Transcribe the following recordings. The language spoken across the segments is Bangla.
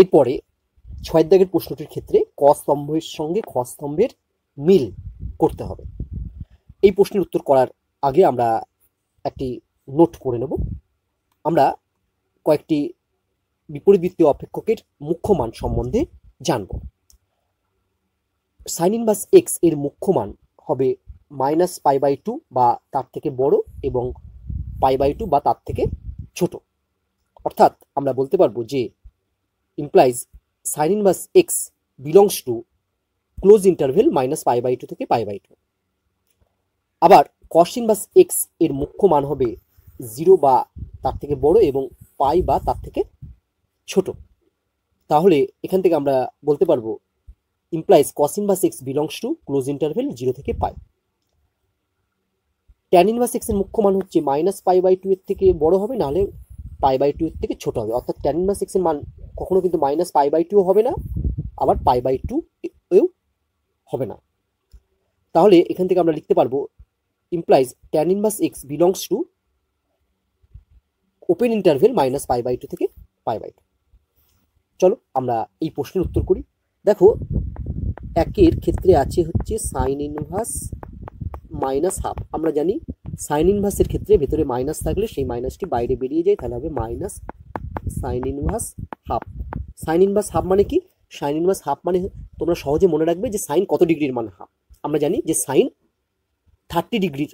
এরপরে 6 দাগের প্রশ্নটির ক্ষেত্রে ক স্তম্ভের সঙ্গে খ স্তম্ভের মিল করতে হবে। এই প্রশ্নের উত্তর করার আগে আমরা একটি নোট করে নেব। আমরা কয়েকটি বিপরীতবৃত্তীয় অপেক্ষকের মুখ্য মান সম্বন্ধে জানব। সাইন ইনভার্স এক্স এর মুখ্য মান হবে -π/2 বা তার থেকে বড় এবং π/2 বা তার থেকে ছোট। অর্থাৎ আমরা বলতে পারবো যে implies sine inverse x belongs to close interval -π/2 থেকে π/2। আবার কস ইনভার্স এক্স এর মুখ্য মান হবে 0 বা তার থেকে বড় এবং π বা তার থেকে ছোট। তাহলে এখান থেকে আমরা বলতে পারবো implies cos inverse x belongs to close interval 0 থেকে π। ট্যান ইনভার্স এক্স এর মুখ্য মান হচ্ছে -π/2 এর থেকে বড় হবে, নাহলে π/2 এর থেকে ছোট হবে। অর্থাৎ ট্যান ইনভার্স এক্স এর মান কখনো কিন্তু -π/2 হবে না, আবার π/2 এও হবে না। তাহলে এখান থেকে আমরা লিখতে পারবো implies tan inverse x belongs to open interval -π/2 থেকে π/2। চলো আমরা এই প্রশ্নের উত্তর করি। দেখো, একের ক্ষেত্রে আছে হচ্ছে সাইন ইনভার্স -হাফ। আমরা জানি সাইন ইনভার্সের ক্ষেত্রে ভেতরে মাইনাস থাকলে সেই মাইনাসটি বাইরে বেরিয়ে যায়, তাহলে হবে minus sine inverse half. Sign inverse half মানে কি? সাইন ইনভার্স হাফ মানে তোমরা সহজে মনে রাখবে যে সাইন কত ডিগ্রির মান হাফ। আমরা জানি যে সাইন 30 ডিগ্রির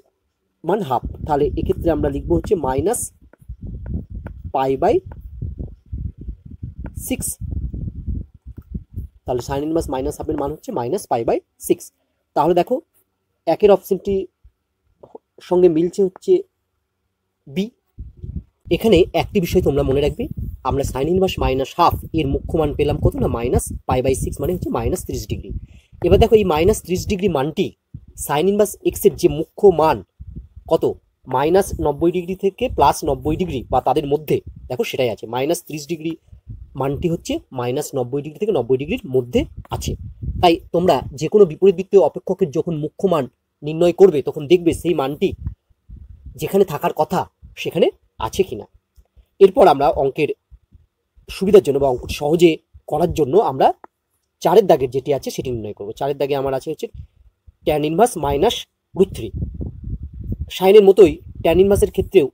মান হাফ। তাহলে এক্ষেত্রে আমরা লিখবো হচ্ছে -π/6। তাহলে সাইন ইনভার্স -হাফের মান হচ্ছে -π/6। তাহলে দেখো, একের অপশনটি সঙ্গে মিলছে হচ্ছে বি। এখানে একটি বিষয় তোমরা মনে রাখবে, আমরা সাইন ইনভার্স -হাফ এর মুখ্য মান পেলাম কত না -π/6, মানে হচ্ছে -30 ডিগ্রি। এবার দেখো, এই -30 ডিগ্রি মানটি সাইন ইনভার্স এক্স এর যে মুখ্য মান কত, -90 ডিগ্রি থেকে +90 ডিগ্রি বা তাদের মধ্যে, দেখো সেটাই আছে। -30 ডিগ্রি মানটি হচ্ছে -90 ডিগ্রি থেকে 90 ডিগ্রির মধ্যে আছে। তাই তোমরা যে কোনো বিপরীতবৃত্তীয় অপেক্ষকের যখন মুখ্য মান নির্ণয় করবে, তখন দেখবে সেই মানটি যেখানে থাকার কথা সেখানে আছে কিনা। এরপর আমরা অঙ্কের সুবিধার জন্য বা অঙ্কটি সহজে করার জন্য আমরা 4 দাগের যেটি আছে সেটি নির্ণয় করব। 4 দাগে আমার আছে হচ্ছে ট্যান ইনভার্স -√3। সাইনের মতোই ট্যান ইনভার্সের ক্ষেত্রেও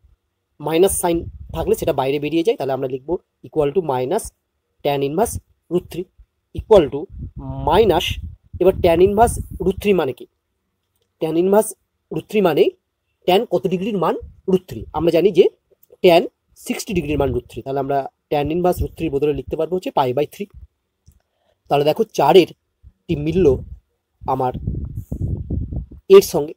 মাইনাস সাইন থাকলে সেটা বাইরে বেরিয়ে যায়, তাহলে আমরা লিখব equal to minus tan inverse √3 equal to minus. এবার ট্যান ইনভার্স √3 মানে কি? ট্যান ইনভার্স √3 মানে ট্যান কত ডিগ্রির মান √3। আমরা জানি যে ট্যান 60 ডিগ্রির মান √3। তাহলে আমরা ট্যান ইনভার্স √3 বদলে লিখতে পারবো হচ্ছে π/3। তাহলে দেখো, 4-এর টি মিলল আমার এর সঙ্গে।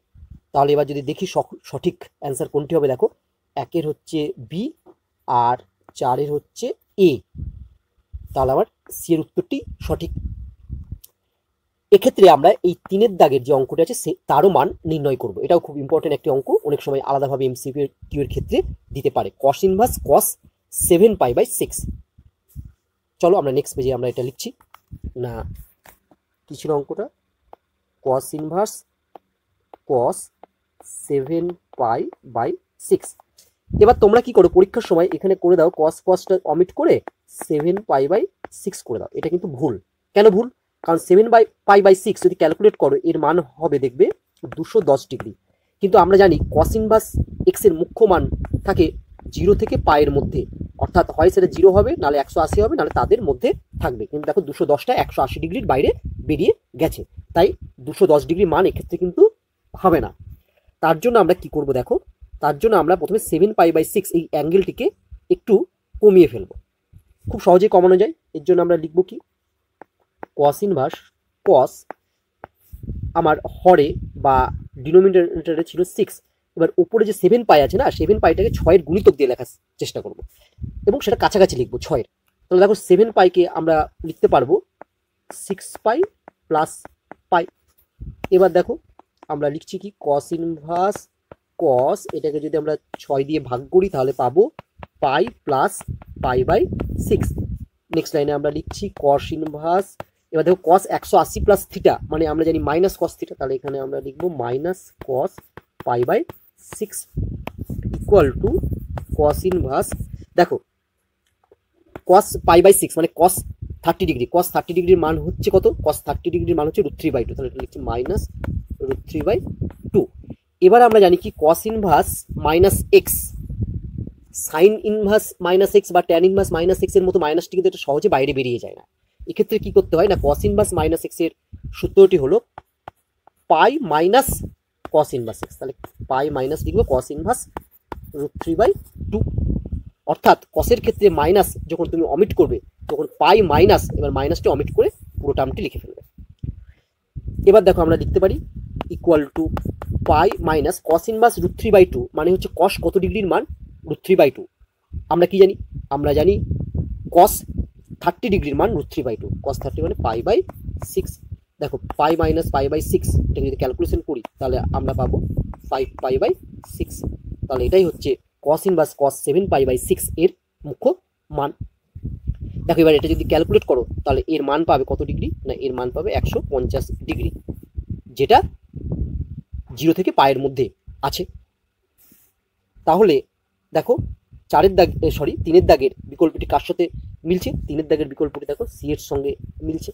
তাহলে এবার যদি দেখি সঠিক অ্যান্সার কোনটি হবে, দেখো, 1-এর হচ্ছে বি আর 4-এর হচ্ছে এ। তাহলে আবার সি এর উত্তরটি সঠিক। এক্ষেত্রে আমরা এই 3-এর দাগের যে অঙ্কটি আছে তারও মান নির্ণয় করব। এটাও খুব ইম্পর্টেন্ট একটি অঙ্ক, অনেক সময় আলাদাভাবে এমসিকিউ এর ক্ষেত্রে দিতে পারে। Cos inverse cos 7π/6। চলো আমরা নেক্সট পেজে আমরা এটা লিখছি। না, কি ছিল অঙ্কটা? Cos inverse cos 7π/6। এবার তোমরা কি করো, পরীক্ষার সময় এখানে করে দাও কসটা অমিট করে 7π/6 করে দাও। এটা কিন্তু ভুল। কেন ভুল? কারণ 7π/6 যদি ক্যালকুলেট করো এর মান হবে দেখবে 210 ডিগ্রি। কিন্তু আমরা জানি কস ইনভার্স এক্স এর মুখ্য মান থাকে 0 থেকে π এর মধ্যে, অর্থাৎ হয় সেটা 0 হবে, নাহলে 180 হবে, নাহলে তাদের মধ্যে থাকবে। কিন্তু দেখো 210টা 180 ডিগ্রির বাইরে বেরিয়ে গেছে, তাই 210 ডিগ্রি মান এক্ষেত্রে কিন্তু হবে না। তার জন্য আমরা কি করব, দেখো, তার জন্য আমরা প্রথমে 7π/6 এই অ্যাঙ্গেলটিকে একটু কমিয়ে ফেলবো। খুব সহজেই কমানো যায়। এর জন্য আমরা লিখব কি, কস ইনভার্স কস, আমার হরে বা ডিনোমিনেটরে ছিল 6। এবার উপরে যে 7π আছে না, 7πটাকে 6-এর গুণিতক দিয়ে লেখার চেষ্টা করব এবং সেটা কাছাকাছি লিখবো 6-এর। তাহলে দেখো 7πকে আমরা লিখতে পারবো 6π + π। এবার দেখো আমরা লিখছি কি, কস ইনভার্স কস, এটাকে যদি আমরা 6 দিয়ে ভাগ করি তাহলে পাবো π + π/6। নেক্সট লাইনে আমরা লিখছি কস ইনভার্স, এবার দেখো কস 180 + θ, মানে আমরা জানি মাইনাস কস θ, তাহলে এখানে আমরা লিখবো minus cos π/6 equal to cos inverse, দেখো কস π/6 মানে কস 30 ডিগ্রি, কস 30 ডিগ্রির মান হচ্ছে কত? কস 30 ডিগ্রির মান হচ্ছে √3/2, তাহলে এটা লিখছি মাইনাস √3/2। এবার আমরা জানি কি cos inverse minus x, sign inverse minus x বা ট্যান ইনভার্স মাইনাস এক্স এর মতো মাইনাসটি কিন্তু এটা সহজে বাইরে বেরিয়ে যায় না। এক্ষেত্রে কি করতে হয় না, কস ইনভার্স মাইনাস এক্স এর সূত্রটি হলো পাই মাইনাস কস ইনভার্স এক্স, তাহলে পাই মাইনাস লিখবো কস ইনভার্স √3/2। অর্থাৎ কসের ক্ষেত্রে মাইনাস যখন তুমি অমিট করবে তখন পাই মাইনাস, এবার মাইনাসটি অমিট করে পুরো টার্মটি লিখে ফেলবে। এবার দেখো আমরা লিখতে পারি equal to pi minus cos inverse √3/2 মানে হচ্ছে কস কত ডিগ্রির মান? √3/2। আমরা কি জানি? আমরা জানি কস 30 ডিগ্রির মান √3/2, কস 30 মানে π/6। দেখো পাই মাইনাস π/6, এটা যদি ক্যালকুলেশন করি তাহলে আমরা পাবো 5π/6। তাহলে এটাই হচ্ছে কস ইনভার্স কস 7π/6 এর মুখ্য মান। দেখো এবার এটা যদি ক্যালকুলেট করো তাহলে এর মান পাবে কত ডিগ্রি? না এর মান পাবে 150 ডিগ্রি, যেটা 0 থেকে পায়ের মধ্যে আছে। তাহলে দেখো 4-এর দাগ, সরি 3-এর দাগের বিকল্পটি কার সাথে মিলছে? 3-এর দাগের বিকল্পটি দেখো সি এর সঙ্গে মিলছে।